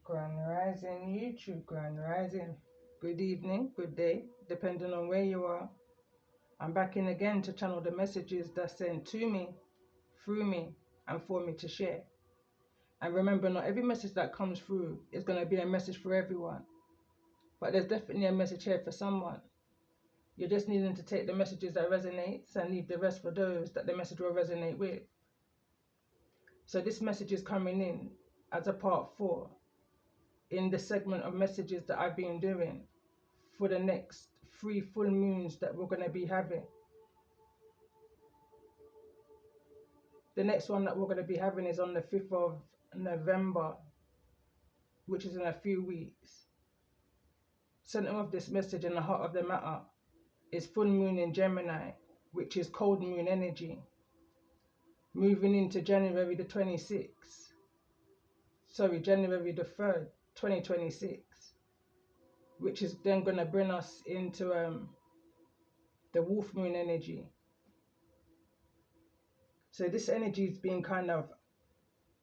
Grand Rising YouTube, Grand Rising. Good evening, good day, depending on where you are. I'm back in again to channel the messages that's sent to me, through me, and for me to share. And remember, not every message that comes through is going to be a message for everyone. But there's definitely a message here for someone. You're just needing to take the messages that resonates and leave the rest for those that the message will resonate with. So this message is coming in as a part 4 in the segment of messages that I've been doing for the next 3 full moons that we're going to be having. The next one that we're going to be having is on the 5th of November, which is in a few weeks. Center of this message in the heart of the matter is full moon in Gemini, which is cold moon energy, moving into January the 26th. January the 3rd, 2026, which is then going to bring us into the wolf moon energy. So this energy has been kind of,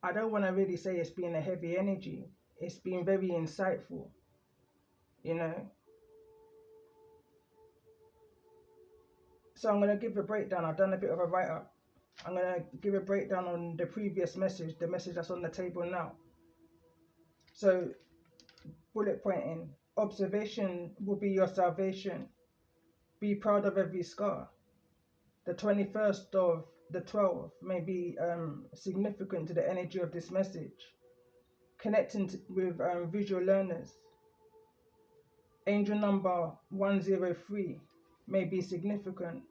I don't want to really say it's been a heavy energy. It's been very insightful, you know. So I'm going to give a breakdown. I've done a bit of a write-up. I'm going to give a breakdown on the previous message, the message that's on the table now. So, bullet pointing. Observation will be your salvation. Be proud of every scar. The 21st of the 12th may be significant to the energy of this message. Connecting with visual learners. Angel number 103 may be significant.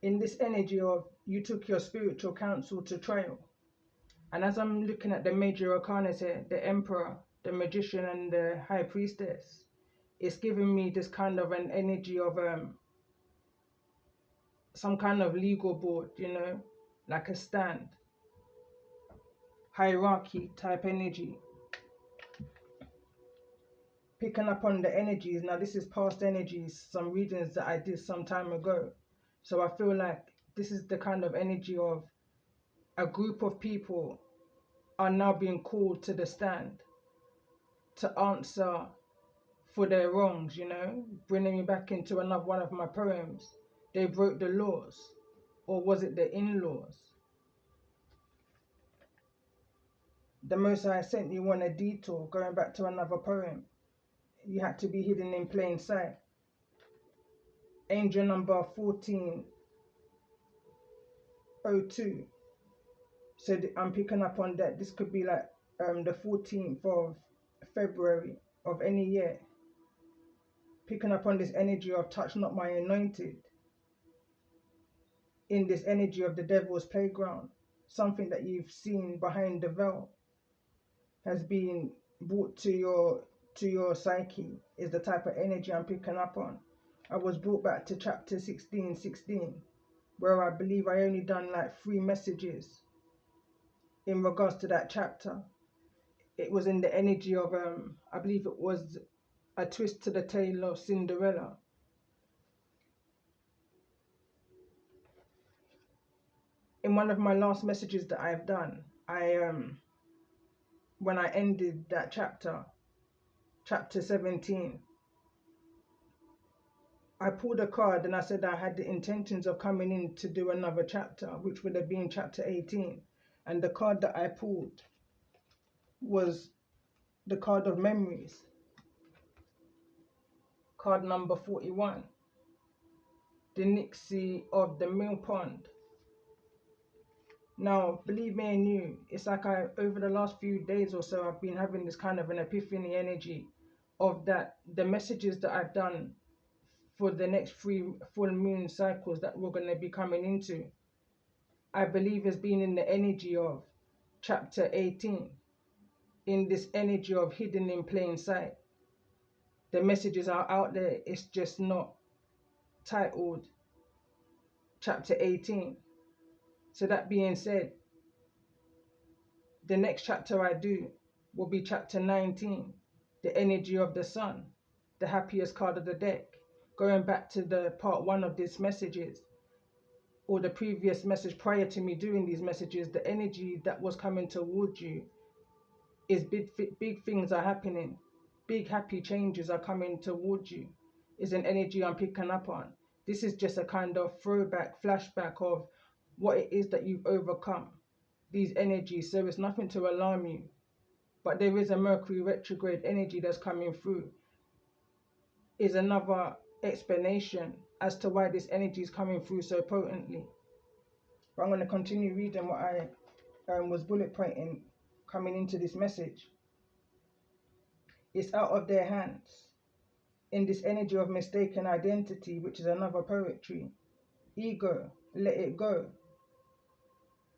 In this energy of you took your spiritual counsel to trial. And as I'm looking at the major arcanas here, the Emperor, the Magician, and the High Priestess, it's giving me this kind of an energy of some kind of legal board, you know, like a stand, hierarchy type energy. Picking up on the energies, now this is past energies, some readings that I did some time ago. So I feel like this is the kind of energy of a group of people are now being called to the stand to answer for their wrongs, you know, bringing me back into another one of my poems. They broke the laws, or was it the in-laws? The Most High sent you on a detour, going back to another poem. You had to be hidden in plain sight. Angel number 1402. So I'm picking up on that. This could be like the 14th of February of any year. Picking up on this energy of touch not my anointed. In this energy of the devil's playground. Something that you've seen behind the veil has been brought to your psyche is the type of energy I'm picking up on. I was brought back to chapter 16:16, where I believe I only done like 3 messages in regards to that chapter. It was in the energy of I believe it was a twist to the tale of Cinderella. In one of my last messages that I've done, when I ended that chapter 17, I pulled a card and I said I had the intentions of coming in to do another chapter, which would have been chapter 18. And the card that I pulled was the card of memories. Card number 41. The Nixie of the Mill Pond. Now, believe me and you, it's like over the last few days or so, I've been having this kind of an epiphany energy of that the messages that I've done for the next 3 full moon cycles that we're going to be coming into, I believe has been in the energy of chapter 18, in this energy of hidden in plain sight. The messages are out there, it's just not titled chapter 18. So that being said, the next chapter I do will be chapter 19, the energy of the sun, the happiest card of the deck. Going back to the part 1 of these messages, or the previous message prior to me doing these messages, the energy that was coming towards you is big things are happening. Big happy changes are coming towards you. Is an energy I'm picking up on. This is just a kind of throwback, flashback of what it is that you've overcome. These energies, so it's nothing to alarm you. But there is a Mercury retrograde energy that's coming through. Is another explanation as to why this energy is coming through so potently. But I'm going to continue reading what I was bullet pointing coming into this message. It's out of their hands. In this energy of mistaken identity, which is another poetry. Ego, let it go.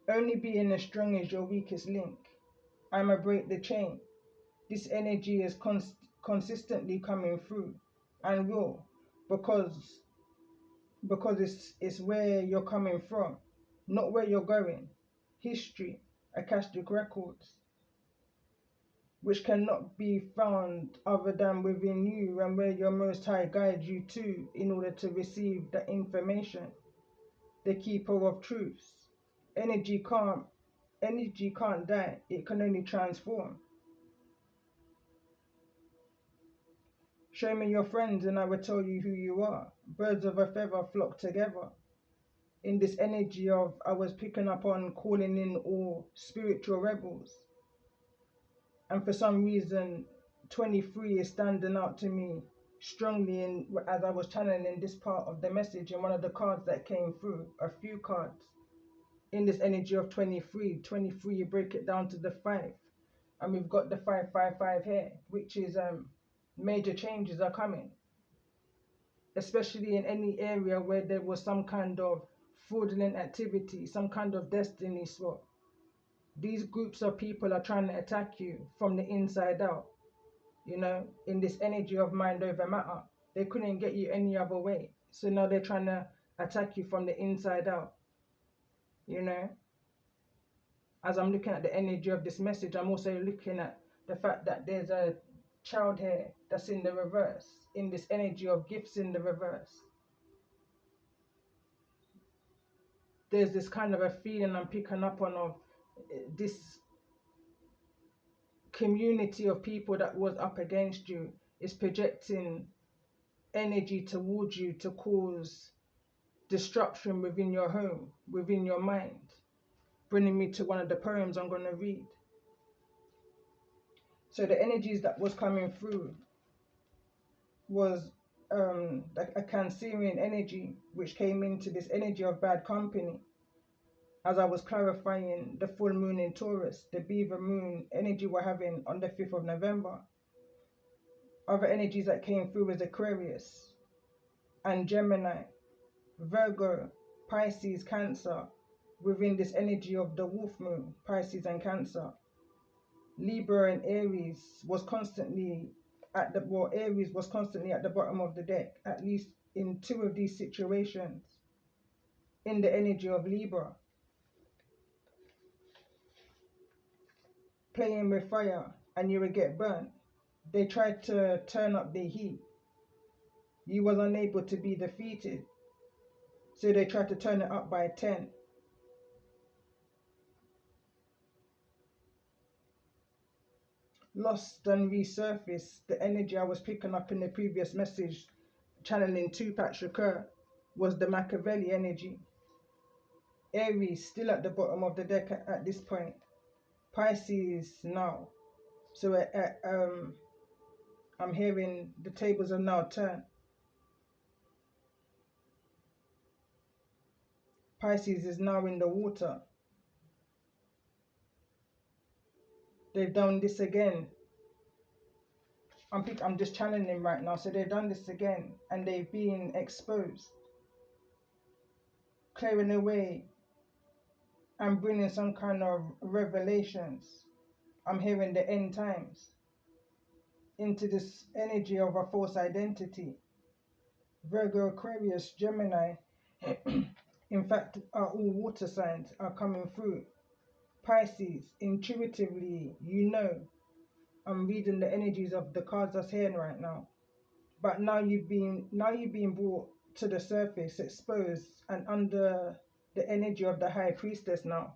Only being as strong as your weakest link. I'ma break the chain. This energy is consistently coming through and will, because it's where you're coming from, not where you're going. History, Akashic records, which cannot be found other than within you and where your Most High guides you to in order to receive the information. The keeper of truths. Energy can't die, it can only transform. Show me your friends and I will tell you who you are. Birds of a feather flock together. In this energy of, I was picking up on calling in all spiritual rebels. And for some reason, 23 is standing out to me strongly as I was channeling this part of the message in one of the cards that came through, a few cards. In this energy of 23, you break it down to the 5. And we've got the 555 here, which is major changes are coming. Especially in any area where there was some kind of fraudulent activity, some kind of destiny swap. These groups of people are trying to attack you from the inside out. You know, in this energy of mind over matter. They couldn't get you any other way. So now they're trying to attack you from the inside out. You know, as I'm looking at the energy of this message, I'm also looking at the fact that there's a child here that's in the reverse, in this energy of gifts in the reverse. There's this kind of a feeling I'm picking up on of this community of people that was up against you is projecting energy towards you to cause destruction within your home, within your mind. Bringing me to one of the poems I'm going to read. So the energies that was coming through was like a Cancerian energy, which came into this energy of bad company. As I was clarifying the full moon in Taurus, the beaver moon energy we're having on the 5th of November. Other energies that came through was Aquarius and Gemini, Virgo, Pisces, Cancer, within this energy of the wolf moon, Pisces and Cancer. Libra and Aries was constantly Aries was constantly at the bottom of the deck, at least in 2 of these situations, in the energy of Libra. Playing with fire and you would get burnt. They tried to turn up the heat. You was unable to be defeated. So they tried to turn it up by 10. Lost and resurfaced, the energy I was picking up in the previous message, channeling to Prt4, was the Machiavelli energy. Aries still at the bottom of the deck at this point. Pisces now. So I'm hearing the tables are now turned. Pisces is now in the water. They've done this again. I'm just channeling right now. So they've done this again and they've been exposed. Clearing away and bringing some kind of revelations. I'm hearing the end times into this energy of a false identity. Virgo, Aquarius, Gemini, in fact, are all water signs are coming through. Pisces, intuitively, you know, I'm reading the energies of the cards that's here right now. But now you've been brought to the surface, exposed, and under the energy of the High Priestess now.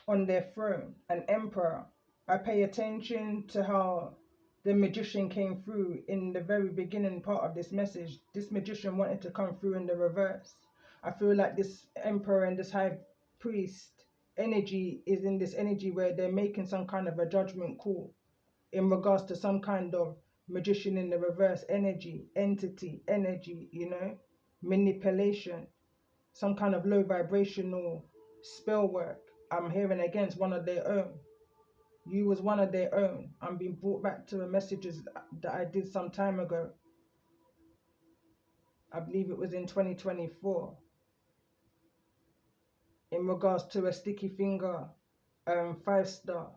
on their throne, an emperor. I pay attention to how the magician came through in the very beginning part of this message. This magician wanted to come through in the reverse. I feel like this emperor and this high priest energy is in this energy where they're making some kind of a judgment call in regards to some kind of magician in the reverse energy, entity, energy, you know, manipulation, some kind of low vibrational spell work. I'm hearing against one of their own. You was one of their own. I'm being brought back to the messages that I did some time ago. I believe it was in 2024. In regards to a sticky finger, 5-star,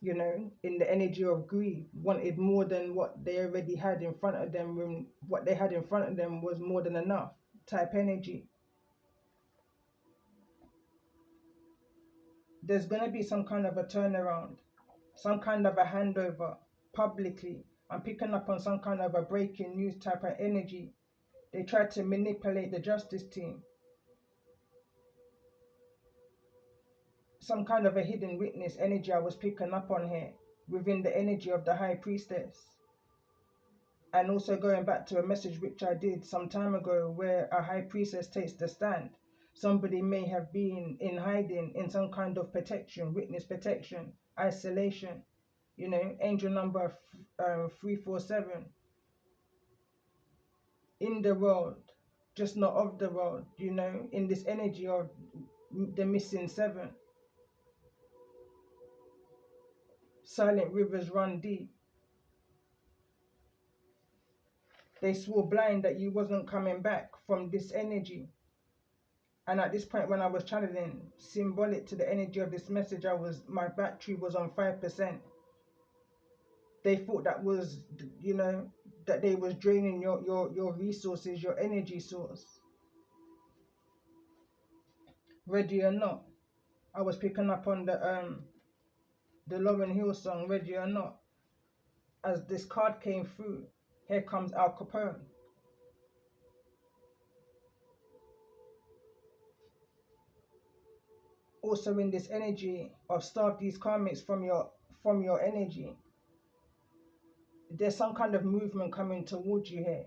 you know, in the energy of greed, wanted more than what they already had in front of them when what they had in front of them was more than enough type energy. There's going to be some kind of a turnaround, some kind of a handover publicly. I'm picking up on some kind of a breaking news type of energy. They tried to manipulate the justice team. Some kind of a hidden witness energy I was picking up on here within the energy of the high priestess. And also going back to a message which I did some time ago where a high priestess takes the stand. Somebody may have been in hiding in some kind of protection, witness protection, isolation. You know, angel number 347. In the world, just not of the world, you know, in this energy of the missing 7. Silent rivers run deep. They swore blind that you wasn't coming back from this energy. And at this point when I was channeling, symbolic to the energy of this message, my battery was on 5%. They thought that was, you know, that they was draining your resources, your energy source. Ready or not, I was picking up on the Lauryn Hill song, Ready or Not. As this card came through, here comes Al Capone. Also in this energy of starve these karmics from your energy. There's some kind of movement coming towards you here.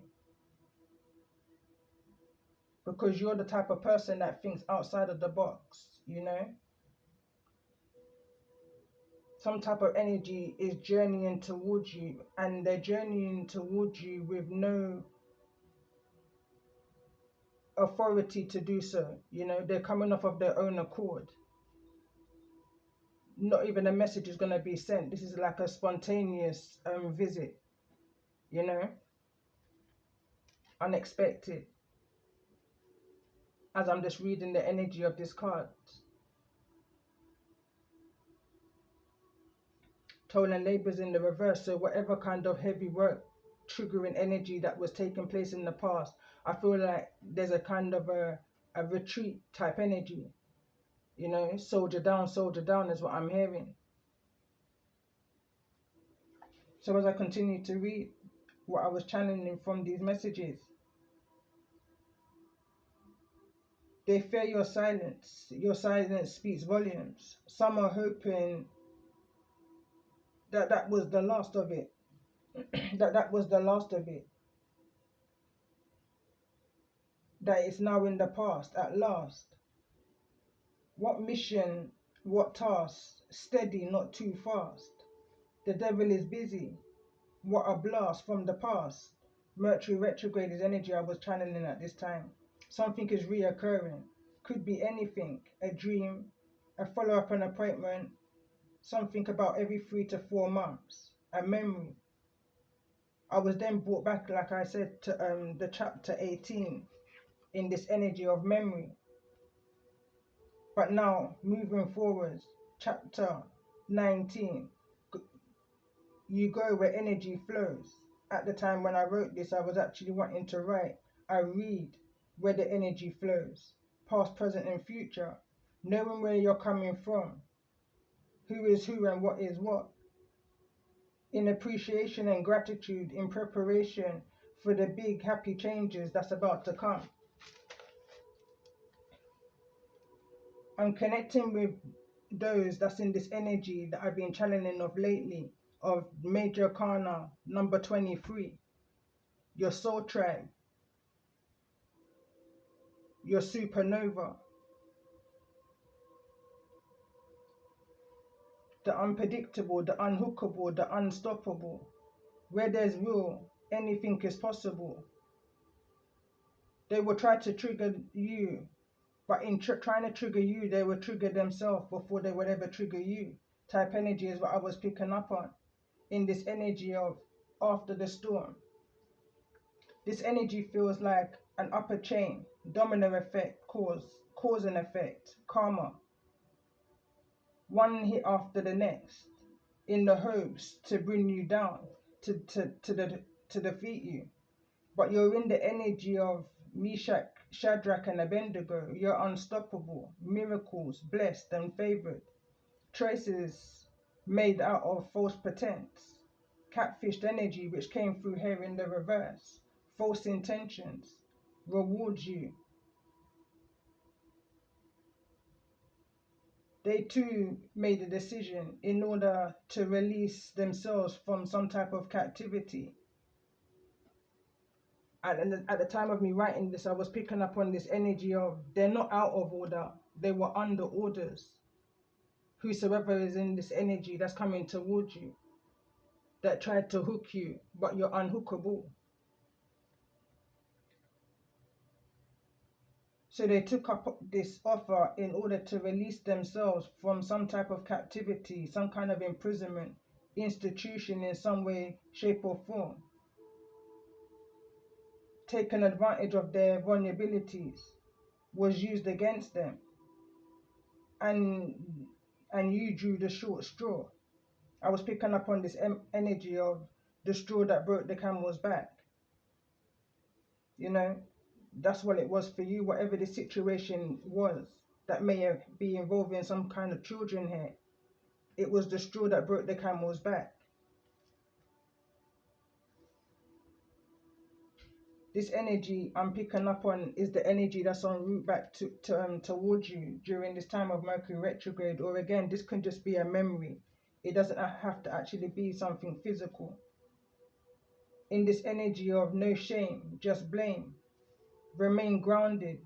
Because you're the type of person that thinks outside of the box, you know? Some type of energy is journeying towards you, and they're journeying towards you with no authority to do so. You know, they're coming off of their own accord. Not even a message is going to be sent. This is like a spontaneous visit, you know, unexpected. As I'm just reading the energy of this card. Toll labors in the reverse, so whatever kind of heavy work triggering energy that was taking place in the past, I feel like there's a kind of a retreat type energy, you know, soldier down is what I'm hearing. So as I continue to read what I was channeling from these messages, they fear your silence speaks volumes. Some are hoping that was the last of it, that was the last of it. That it's now in the past at last. What mission, what task, steady, not too fast. The devil is busy. What a blast from the past. Mercury retrograde is energy I was channeling at this time. Something is reoccurring. Could be anything. A dream, a follow-up an appointment, something about every 3 to 4 months. A memory. I was then brought back, like I said, to the chapter 18 in this energy of memory. But now, moving forward, chapter 19, you go where energy flows. At the time when I wrote this, I was actually wanting to write, I read where the energy flows, past, present, and future, knowing where you're coming from, who is who and what is what, in appreciation and gratitude, in preparation for the big happy changes that's about to come. I'm connecting with those that's in this energy that I've been channeling of lately, of Major Arcana number 23, your soul tribe, your supernova, the unpredictable, the unhookable, the unstoppable. Where there's will, anything is possible. They will try to trigger you, but in trying to trigger you, they will trigger themselves before they would ever trigger you. Type energy is what I was picking up on in this energy of after the storm. This energy feels like an upper chain, domino effect, cause and effect, karma, one hit after the next, in the hopes to bring you down, to defeat you. But you're in the energy of Meshach, Shadrach, and Abednego. You're unstoppable, miracles, blessed and favored, choices made out of false pretense, catfished energy which came through here in the reverse, false intentions, rewards you. They too made a decision in order to release themselves from some type of captivity. At the time of me writing this, I was picking up on this energy of they're not out of order, they were under orders. Whosoever is in this energy that's coming towards you, that tried to hook you, but you're unhookable. So they took up this offer in order to release themselves from some type of captivity, some kind of imprisonment, institution in some way, shape or form. Taken advantage of their vulnerabilities was used against them. And you drew the short straw. I was picking up on this energy of the straw that broke the camel's back. You know, that's what it was for you, whatever the situation was that may be involving some kind of children here. It was the straw that broke the camel's back. This energy I'm picking up on is the energy that's en route back towards you during this time of Mercury retrograde. Or again, this can just be a memory. It doesn't have to actually be something physical. In this energy of no shame, just blame. Remain grounded.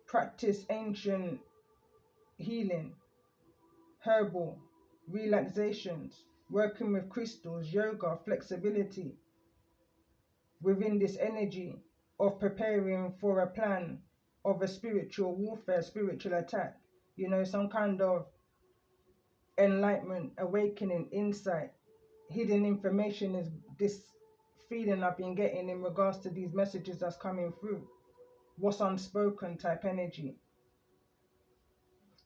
Practice ancient healing, herbal, relaxations, working with crystals, yoga, flexibility. Within this energy of preparing for a plan of a spiritual warfare, spiritual attack, you know, some kind of enlightenment, awakening, insight, hidden information is this feeling I've been getting in regards to these messages that's coming through. What's unspoken type energy.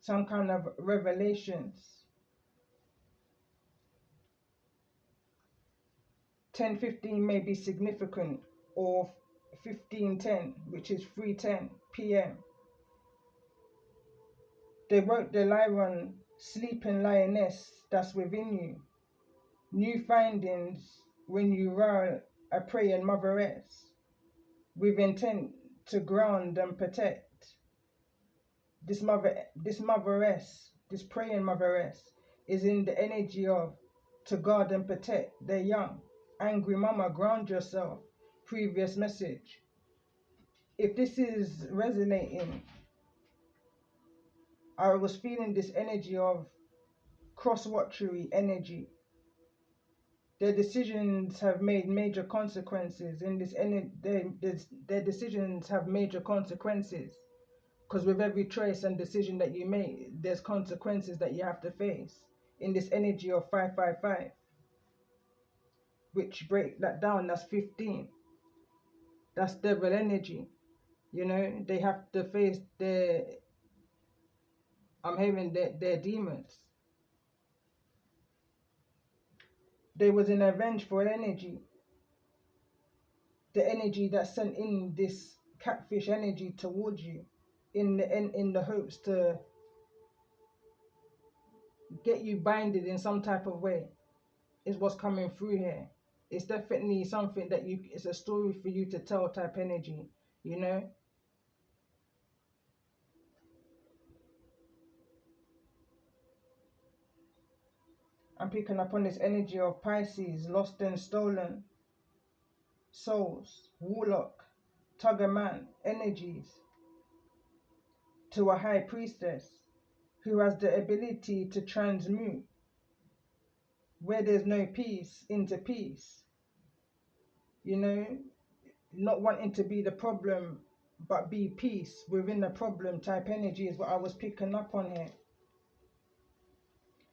Some kind of revelations. 10:15 may be significant, or 15:10, which is 3:10 p.m. They woke the lion, sleeping lioness that's within you. New findings when you roar a praying motheress, with intent to ground and protect. This motheress, this praying motheress, is in the energy of to guard and protect their young. Angry mama, ground yourself. Previous message. If this is resonating, I was feeling this energy of cross-watchery energy. Their decisions have made major consequences in this their decisions have major consequences, because with every choice and decision that you make, there's consequences that you have to face in this energy of 555, which break that down, that's 15. That's devil energy. You know, they have to face I'm hearing their demons. There was an vengeful energy. The energy that sent in this catfish energy towards you in the hopes to get you binded in some type of way is what's coming through here. It's definitely something that it's a story for you to tell type energy, you know. I'm picking up on this energy of Pisces, lost and stolen souls, warlock, tugger man energies, to a high priestess who has the ability to transmute where there's no peace into peace. You know, not wanting to be the problem, but be peace within the problem type energy is what I was picking up on here.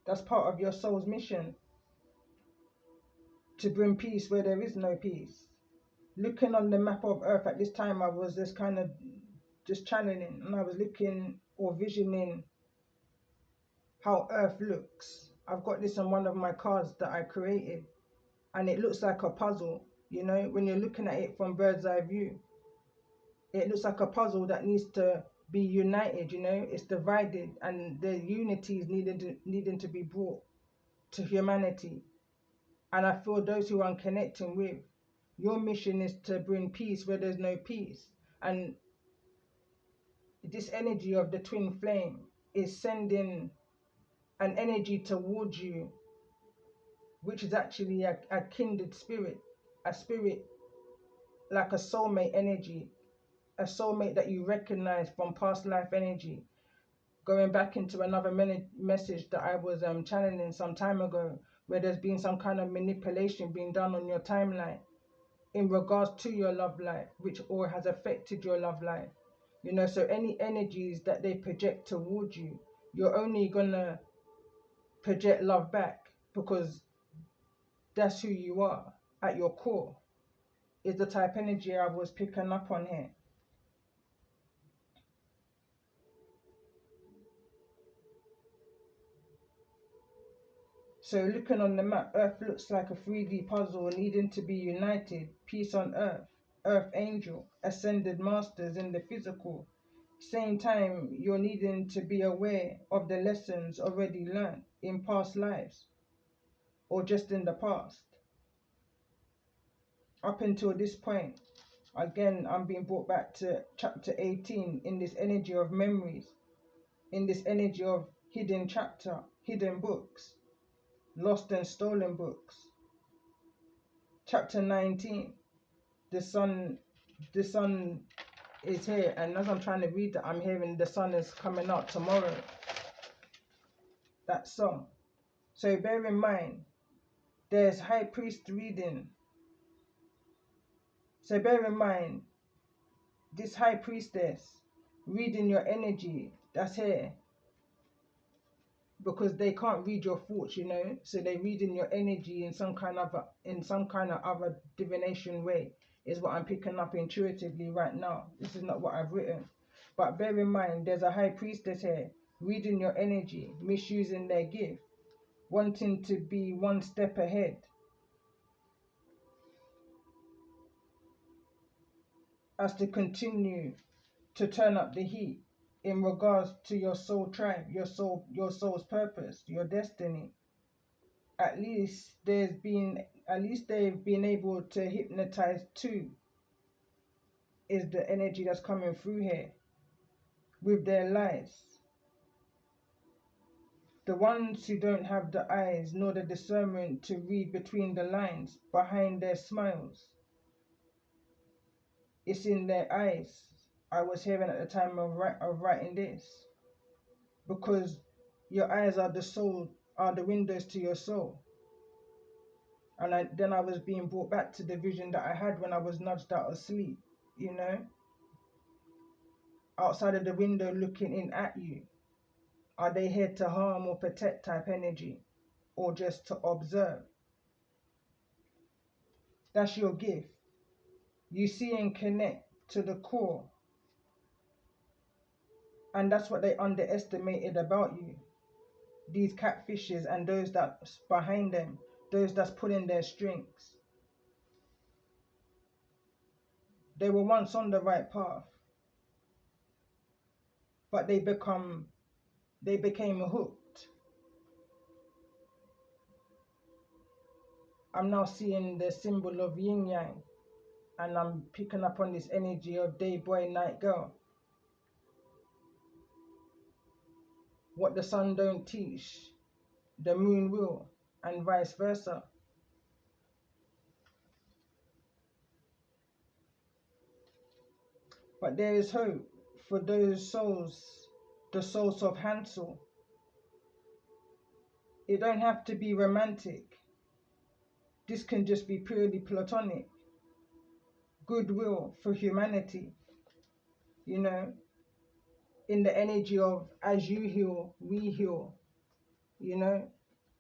That's part of your soul's mission, to bring peace where there is no peace. Looking on the map of Earth at this time, I was just kind of just channeling, and I was looking or visioning how Earth looks. I've got this on one of my cards that I created, and it looks like a puzzle. You know, when you're looking at it from bird's eye view, it looks like a puzzle that needs to be united. You know, it's divided, and the unity is needing to be brought to humanity. And I feel those who I'm connecting with, your mission is to bring peace where there's no peace. And this energy of the twin flame is sending an energy towards you, which is actually a kindred spirit, a spirit like a soulmate energy, a soulmate that you recognize from past life energy. Going back into another message that I was channeling some time ago, where there's been some kind of manipulation being done on your timeline in regards to your love life, which or has affected your love life. You know, so any energies that they project towards you, you're only gonna project love back, because that's who you are at your core, is the type energy I was picking up on here. So looking on the map, Earth looks like a 3D puzzle needing to be united. Peace on Earth, Earth Angel, ascended masters in the physical. Same time, you're needing to be aware of the lessons already learned in past lives, or just in the past. Up until this point, again, I'm being brought back to chapter 18 in this energy of memories, in this energy of hidden chapter, hidden books, lost and stolen books. Chapter 19, the sun is here, and as I'm trying to read that, I'm hearing the sun is coming out tomorrow. That song. So bear in mind, there's high priest reading. So bear in mind, this high priestess reading your energy that's here, because they can't read your thoughts, you know, so they're reading your energy in some kind of other divination way, is what I'm picking up intuitively right now. This is not what I've written, but bear in mind, there's a high priestess here reading your energy, misusing their gift, wanting to be one step ahead, as to continue to turn up the heat in regards to your soul tribe, your soul's purpose, your destiny. At least they've been able to hypnotize two, is the energy that's coming through here, with their lies. The ones who don't have the eyes nor the discernment to read between the lines behind their smiles. It's in their eyes, I was hearing at the time of writing this, because your eyes are the windows to your soul. And then I was being brought back to the vision that I had when I was nudged out of sleep, you know, outside of the window looking in at you. Are they here to harm or protect type energy, or just to observe? That's your gift. You see and connect to the core, and that's what they underestimated about you. These catfishes and those that's behind them, those that's pulling their strings. They were once on the right path, but they became hooked. I'm now seeing the symbol of yin yang, and I'm picking up on this energy of day boy, night girl. What the sun don't teach, the moon will. and vice versa. But there is hope for those souls, the souls of Hansel. It don't have to be romantic. This can just be purely platonic. Goodwill for humanity, you know, in the energy of as you heal, we heal, you know,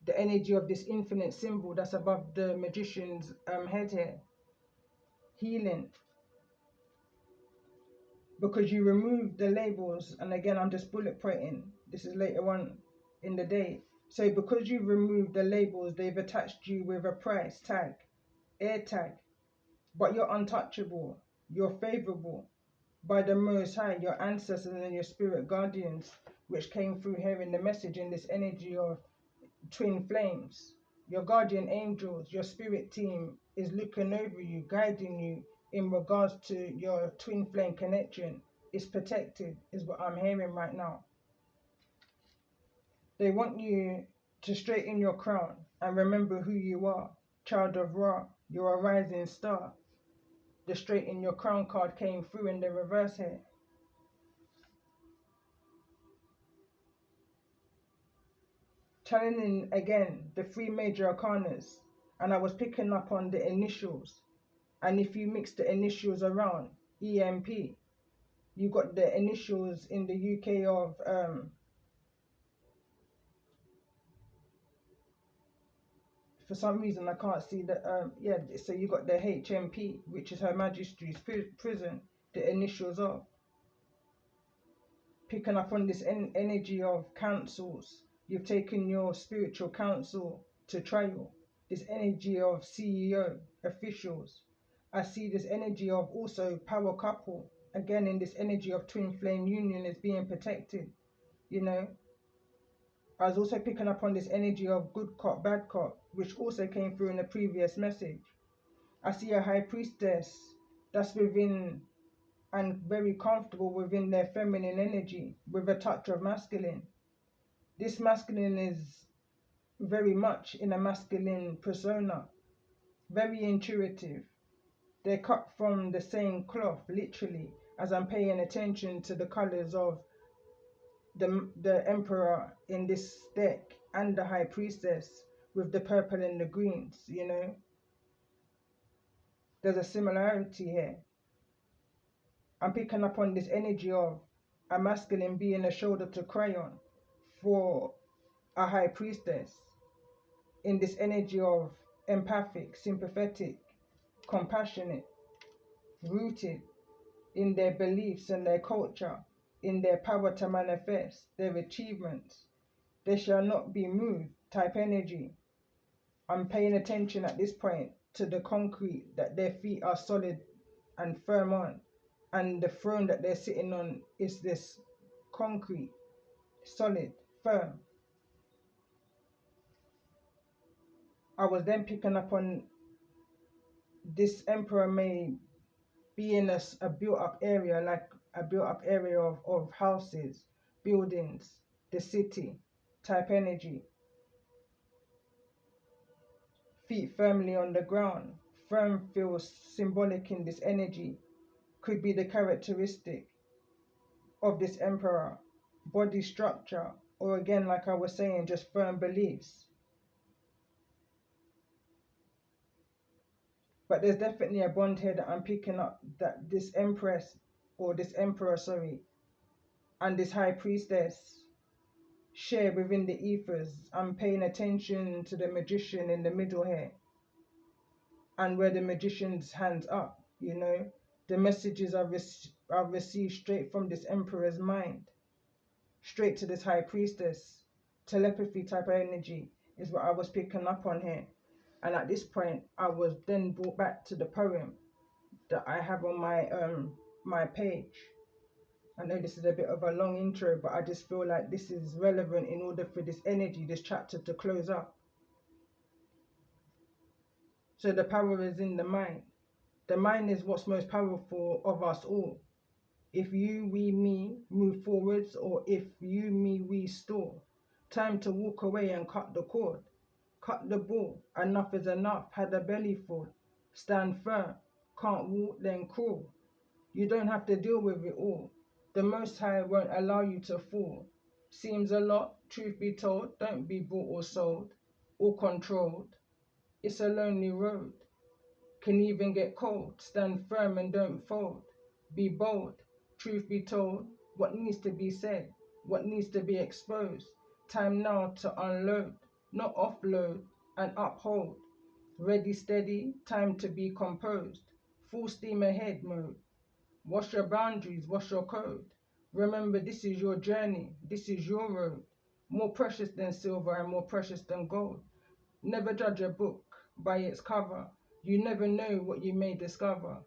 the energy of this infinite symbol that's above the magician's head here. Healing. Because you remove the labels, and again, I'm just bullet pointing. This is later on in the day. So because you remove the labels, they've attached you with a price tag, air tag, but you're untouchable. You're favorable by the Most High, your ancestors and your spirit guardians, which came through here in the message in this energy of twin flames. Your guardian angels, your spirit team is looking over you, guiding you in regards to your twin flame connection. It's protected, is what I'm hearing right now. They want you to straighten your crown and remember who you are. Child of Ra, you're a rising star. The straighten your crown card came through in the reverse here. Channelling again the three major arcanas, and I was picking up on the initials. And if you mix the initials around, EMP, you got the initials in the UK of for some reason I can't see the yeah, so you got the HMP, which is Her Majesty's prison, the initials of. Picking up on this energy of councils, you've taken your spiritual council to trial. This energy of CEO, officials. I see this energy of also power couple. Again, in this energy of twin flame union is being protected. You know, I was also picking up on this energy of good cop, bad cop, which also came through in the previous message. I see a high priestess that's within and very comfortable within their feminine energy with a touch of masculine. This masculine is very much in a masculine persona, very intuitive. They're cut from the same cloth, literally, as I'm paying attention to the colors of the emperor in this deck and the high priestess with the purple and the greens, you know. There's a similarity here. I'm picking up on this energy of a masculine being a shoulder to cry on for a high priestess in this energy of empathic, sympathetic, compassionate, rooted in their beliefs and their culture, in their power to manifest their achievements. They shall not be moved type energy. I'm paying attention at this point to the concrete that their feet are solid and firm on, and the throne that they're sitting on is this concrete, solid, firm. I was then picking up on this emperor may be in a built up area, like a built up area of houses, buildings, the city type energy. Feet firmly on the ground. Firm feels symbolic in this energy. Could be the characteristic of this emperor. Body structure, or again, like I was saying, just firm beliefs. But there's definitely a bond here that I'm picking up, that this empress, or this emperor, sorry, and this high priestess share within the ethers. I'm paying attention to the magician in the middle here, and where the magician's hands up, you know, the messages are received straight from this emperor's mind, straight to this high priestess. Telepathy type of energy is what I was picking up on here. And at this point, I was then brought back to the poem that I have on my page. I know this is a bit of a long intro, but I just feel like this is relevant in order for this energy, this chapter to close up. So the power is in the mind. The mind is what's most powerful of us all. If you, we, me move forwards, or if you, me, we stall. Time to walk away and cut the cord. Cut the ball, enough is enough, had a belly full. Stand firm, can't walk then crawl. You don't have to deal with it all. The Most High won't allow you to fall. Seems a lot, truth be told, don't be bought or sold, or controlled. It's a lonely road, can even get cold. Stand firm and don't fold. Be bold, truth be told, what needs to be said, what needs to be exposed. Time now to unload, not offload, and uphold. Ready, steady, time to be composed. Full steam ahead mode. What's your boundaries? What's your code? Remember, this is your journey. This is your road. More precious than silver and more precious than gold. Never judge a book by its cover. You never know what you may discover.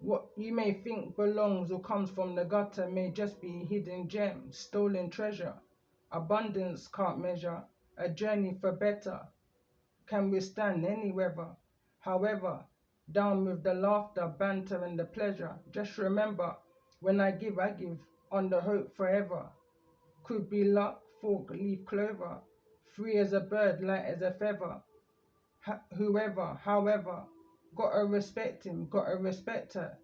What you may think belongs or comes from the gutter may just be hidden gems, stolen treasure. Abundance can't measure. A journey for better can withstand any weather. However, down with the laughter, banter, and the pleasure. Just remember, when I give on the hope forever. Could be luck, fork, leaf, clover. Free as a bird, light as a feather. Whoever, however, gotta respect him, gotta respect her.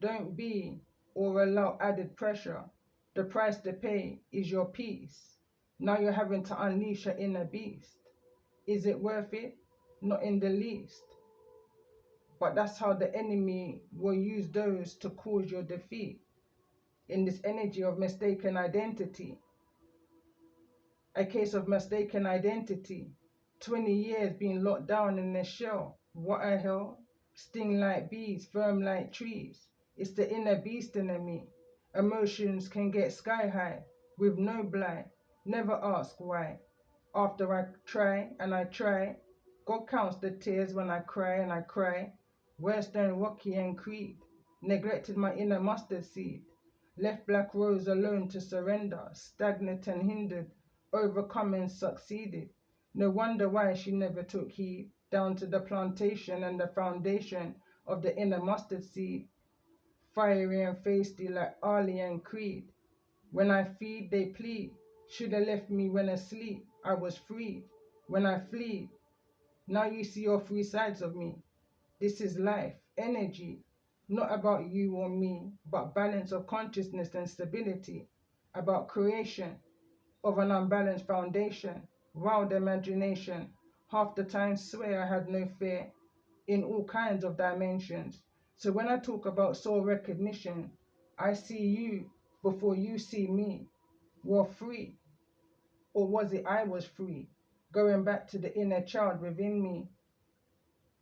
Don't be or allow added pressure. The price to pay is your peace. Now you're having to unleash your inner beast. Is it worth it? Not in the least. But that's how the enemy will use those to cause your defeat. In this energy of mistaken identity. A case of mistaken identity. 20 years being locked down in a shell. What a hell. Sting like bees, firm like trees. It's the inner beast in me. Emotions can get sky high with no blind. Never ask why. After I try and I try, God counts the tears when I cry and I cry. Worse than Rocky and Creed. Neglected my inner mustard seed. Left Black Rose alone to surrender. Stagnant and hindered. Overcoming succeeded. No wonder why she never took heed. Down to the plantation and the foundation of the inner mustard seed. Fiery and feisty like Ali and Creed. When I feed, they plead. Should have left me when asleep. I was freed. When I flee, now you see all three sides of me. This is life, energy. Not about you or me, but balance of consciousness and stability. About creation of an unbalanced foundation. Wild imagination. Half the time swear I had no fear. In all kinds of dimensions. So when I talk about soul recognition, I see you before you see me. We're free. Or was it I was free? Going back to the inner child within me.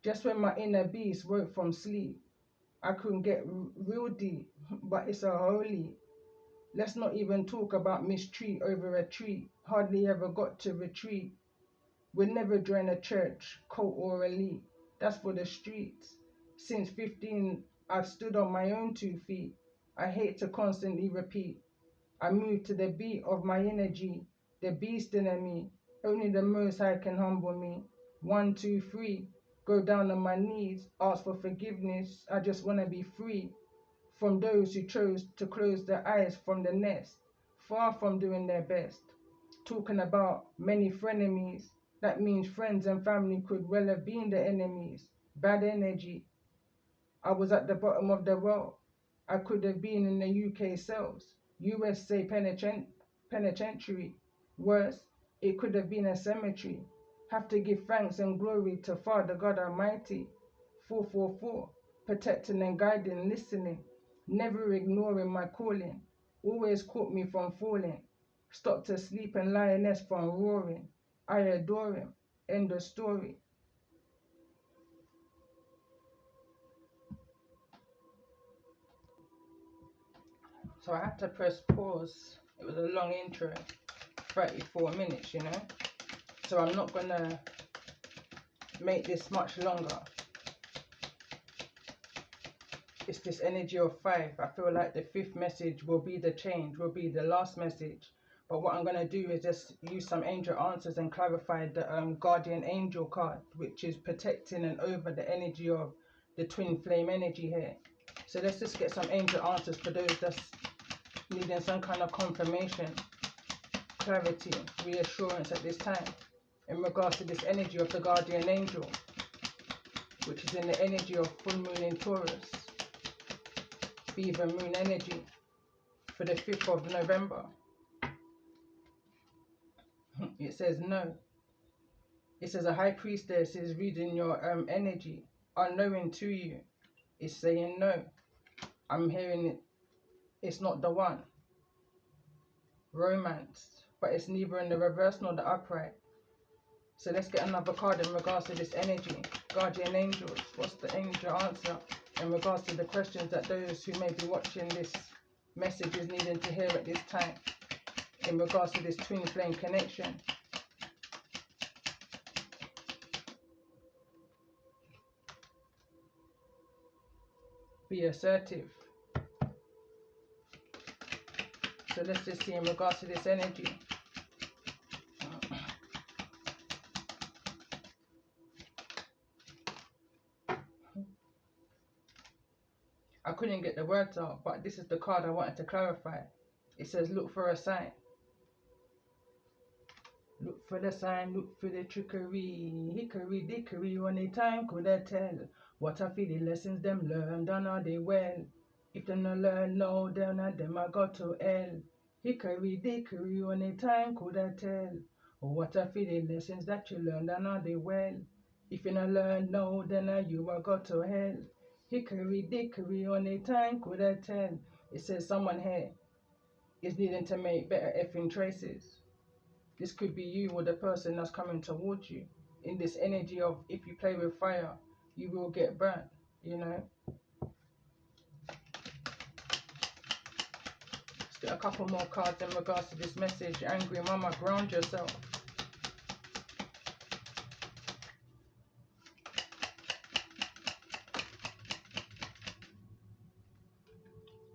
Just when my inner beast woke from sleep, I couldn't get real deep, but it's a holy. Let's not even talk about mistreat over a tree. Hardly ever got to retreat. Would never join a church, cult or elite. That's for the streets. Since 15, I've stood on my own 2 feet. I hate to constantly repeat. I move to the beat of my energy, the beast in me. Only the Most High can humble me. 1, 2, 3. Go down on my knees, ask for forgiveness. I just want to be free from those who chose to close their eyes from the nest, far from doing their best. Talking about many frenemies, that means friends and family could well have been the enemies. Bad energy. I was at the bottom of the well. I could have been in the UK cells, USA penitentiary. Worse, it could have been a cemetery. Have to give thanks and glory to Father God Almighty. 444, protecting and guiding, listening, never ignoring my calling. Always caught me from falling. Stopped to sleep and lioness from roaring. I adore him. End of story. So I had to press pause. It was a long intro, 34 minutes, you know. So I'm not gonna make this much longer. It's this energy of 5. I feel like the 5th message will be the change, will be the last message. But what I'm gonna do is just use some angel answers and clarify the guardian angel card, which is protecting and over the energy of the twin flame energy here. So let's just get some angel answers for those that's needing some kind of confirmation, clarity, reassurance at this time. in regards to this energy of the guardian angel, which is in the energy of full moon in Taurus, fever moon energy for the 5th of November. It says no. It says a high priestess is reading your energy, unknowing to you. It's saying no. I'm hearing it. It's not the one. Romance, but it's neither in the reverse nor the upright. So let's get another card in regards to this energy. Guardian angels, what's the angel answer in regards to the questions that those who may be watching this message is needing to hear at this time in regards to this twin flame connection? Be assertive. So let's just see in regards to this energy. I couldn't get the words out, but this is the card I wanted to clarify. It says look for a sign. Look for the sign, look for the trickery. Hickory dickory, only time could I tell. What I feel the lessons them learned and are they well. If them no learn no, then I them I got to hell. Hickory dickory, only time could I tell. What I feel the lessons that you learned and are they well. If you no learn no, then you are got to hell. Hickory dickory, only time could I tell. It says someone here is needing to make better effing choices. This could be you or the person that's coming towards you. In this energy of if you play with fire, you will get burnt, you know. Let's get a couple more cards in regards to this message. Angry mama, ground yourself.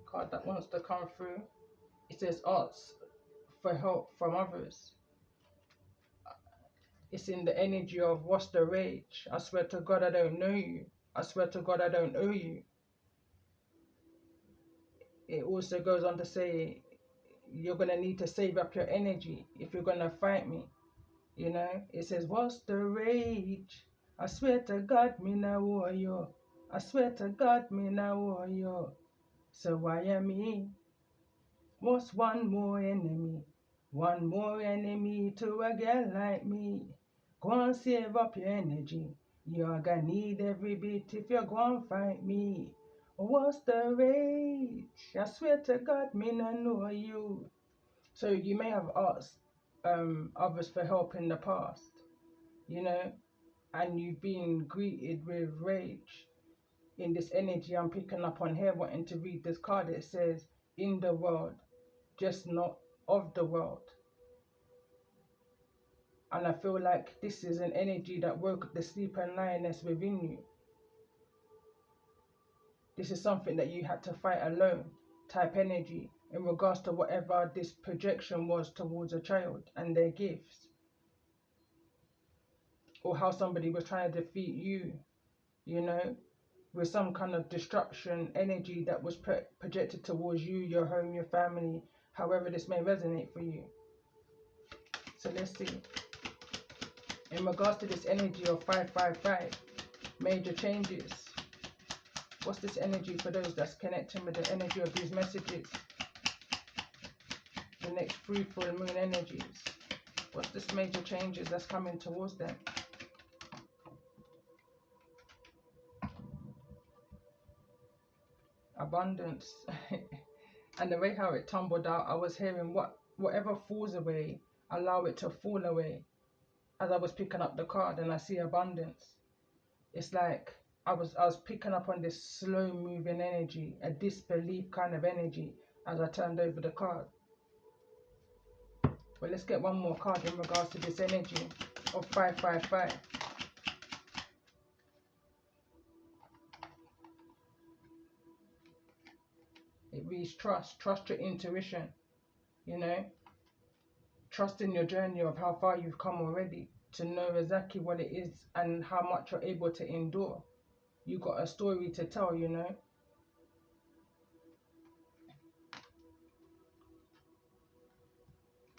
Card that wants to come through. It says ask for help from others. It's in the energy of what's the rage? I swear to God I don't know you. I swear to God I don't owe you. It also goes on to say you're going to need to save up your energy if you're going to fight me. You know, it says, what's the rage? I swear to God, me now warrior. I swear to God, me now warrior. So why am me? What's one more enemy? One more enemy to a girl like me. Go and save up your energy. You're gonna need every bit if you're gonna fight me. What's the rage? I swear to God, me no know you. So you may have asked others for help in the past, you know, and you've been greeted with rage. In this energy I'm picking up on here, wanting to read this card, it says, in the world, just not of the world. And I feel like this is an energy that woke the sleeping lioness within you. This is something that you had to fight alone, type energy, in regards to whatever this projection was towards a child and their gifts. Or how somebody was trying to defeat you, you know, with some kind of destruction energy that was projected towards you, your home, your family, however this may resonate for you. So let's see. In regards to this energy of 555, major changes. What's this energy for those that's connecting with the energy of these messages? The next 3 full moon energies. What's this major changes that's coming towards them? Abundance. And the way how it tumbled out, I was hearing whatever falls away, allow it to fall away. As I was picking up the card and I see abundance, it's like I was picking up on this slow moving energy, a disbelief kind of energy as I turned over the card. But let's get one more card in regards to this energy of 555. It reads trust your intuition, you know, trust in your journey of how far you've come already, to know exactly what it is and how much you're able to endure. You got a story to tell, you know.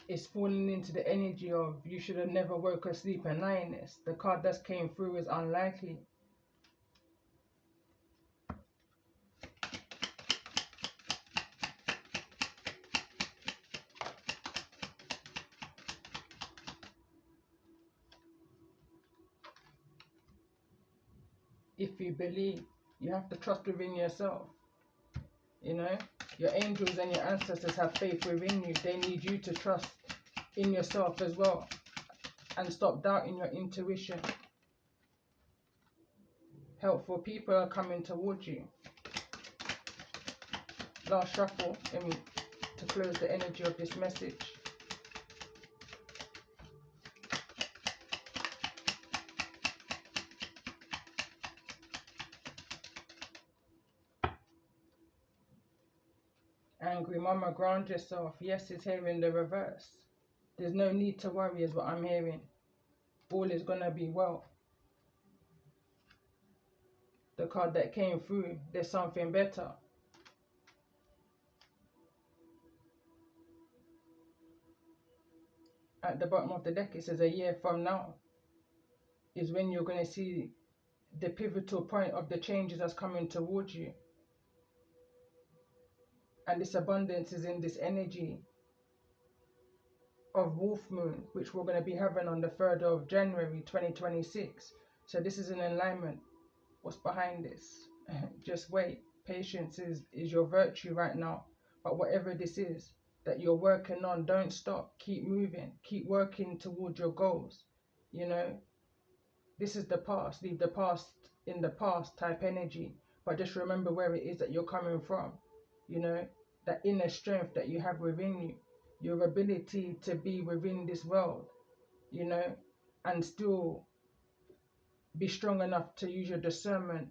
It's falling into the energy of you should have never woke asleep and lioness. The card that came through is unlikely. If you believe, you have to trust within yourself. You know, your angels and your ancestors have faith within you. They need you to trust in yourself as well and stop doubting your intuition. Helpful people are coming towards you. Last shuffle to close the energy of this message. Angry mama, ground yourself. Yes, it's here in the reverse. There's no need to worry is what I'm hearing. All is gonna be well. The card that came through, there's something better. At the bottom of the deck, it says a year from now is when you're going to see the pivotal point of the changes that's coming towards you. And this abundance is in this energy of Wolf Moon, which we're going to be having on the 3rd of January 2026. So this is an alignment. What's behind this? Just wait. Patience is your virtue right now. But whatever this is that you're working on, don't stop. Keep moving. Keep working towards your goals. You know, this is the past. Leave the past in the past type energy. But just remember where it is that you're coming from. You know, that inner strength that you have within you. Your ability to be within this world. You know, and still be strong enough to use your discernment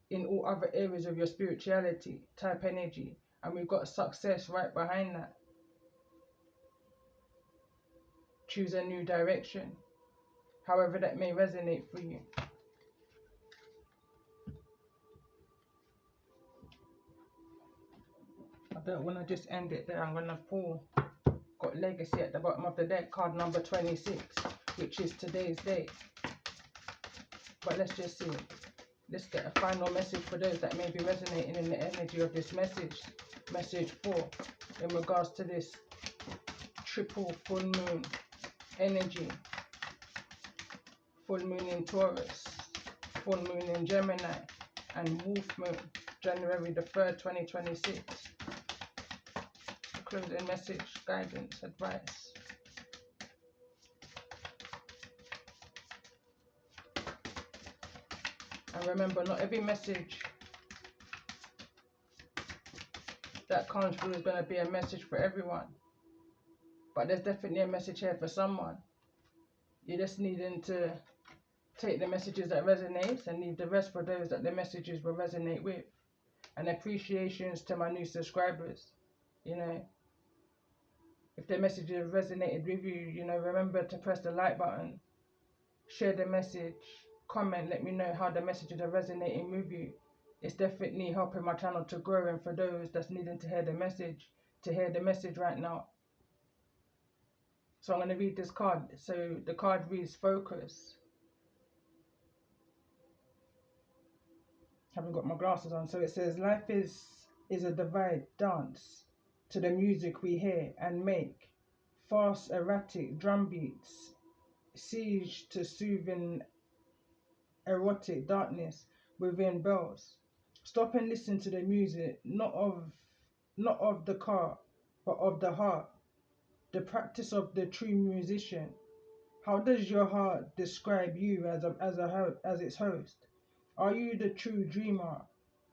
in all other areas of your spirituality type energy. And we've got success right behind that. Choose a new direction, however that may resonate for you. I don't want to just end it there. I'm going to pull, got legacy at the bottom of the deck, card number 26, which is today's date. But let's just see. Let's get a final message for those that may be resonating in the energy of this message. Message 4, in regards to this triple full moon energy. Full moon in Taurus, full moon in Gemini, and wolf moon, January the 3rd, 2026. Closing message, guidance, advice. And remember, not every message that comes through is going to be a message for everyone. But there's definitely a message here for someone. You're just needing to take the messages that resonate and leave the rest for those that the messages will resonate with. And appreciations to my new subscribers. You know, if the message has resonated with you, you know, remember to press the like button, share the message, comment, let me know how the messages are resonating with you. It's definitely helping my channel to grow, and for those that's needing to hear the message right now. So I'm going to read this card. So the card reads focus. Haven't got my glasses on. So it says life is a divide dance to the music we hear and make. Fast erratic drum beats, siege to soothing erotic darkness within bells. Stop and listen to the music, not of the car, but of the heart. The practice of the true musician. How does your heart describe you as its host? Are you the true dreamer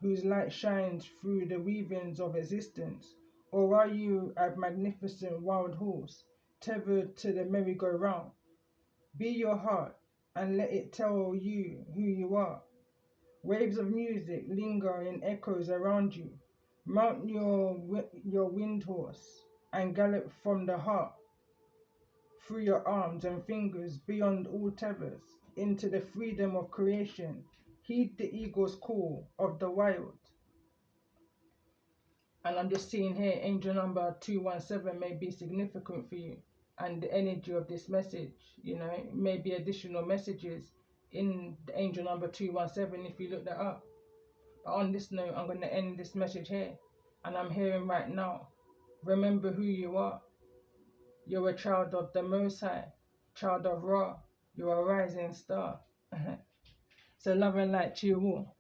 whose light shines through the weavings of existence? Or are you a magnificent wild horse tethered to the merry-go-round? Be your heart and let it tell you who you are. Waves of music linger in echoes around you. Mount your wind horse and gallop from the heart, through your arms and fingers beyond all tethers, into the freedom of creation. Heed the eagle's call of the wild. And I'm just seeing here, angel number 217 may be significant for you. And the energy of this message, you know, maybe additional messages in the angel number 217 if you look that up. But on this note, I'm going to end this message here. And I'm hearing right now, remember who you are. You're a child of the Most High, child of Ra. You're a rising star. So love and light to you all.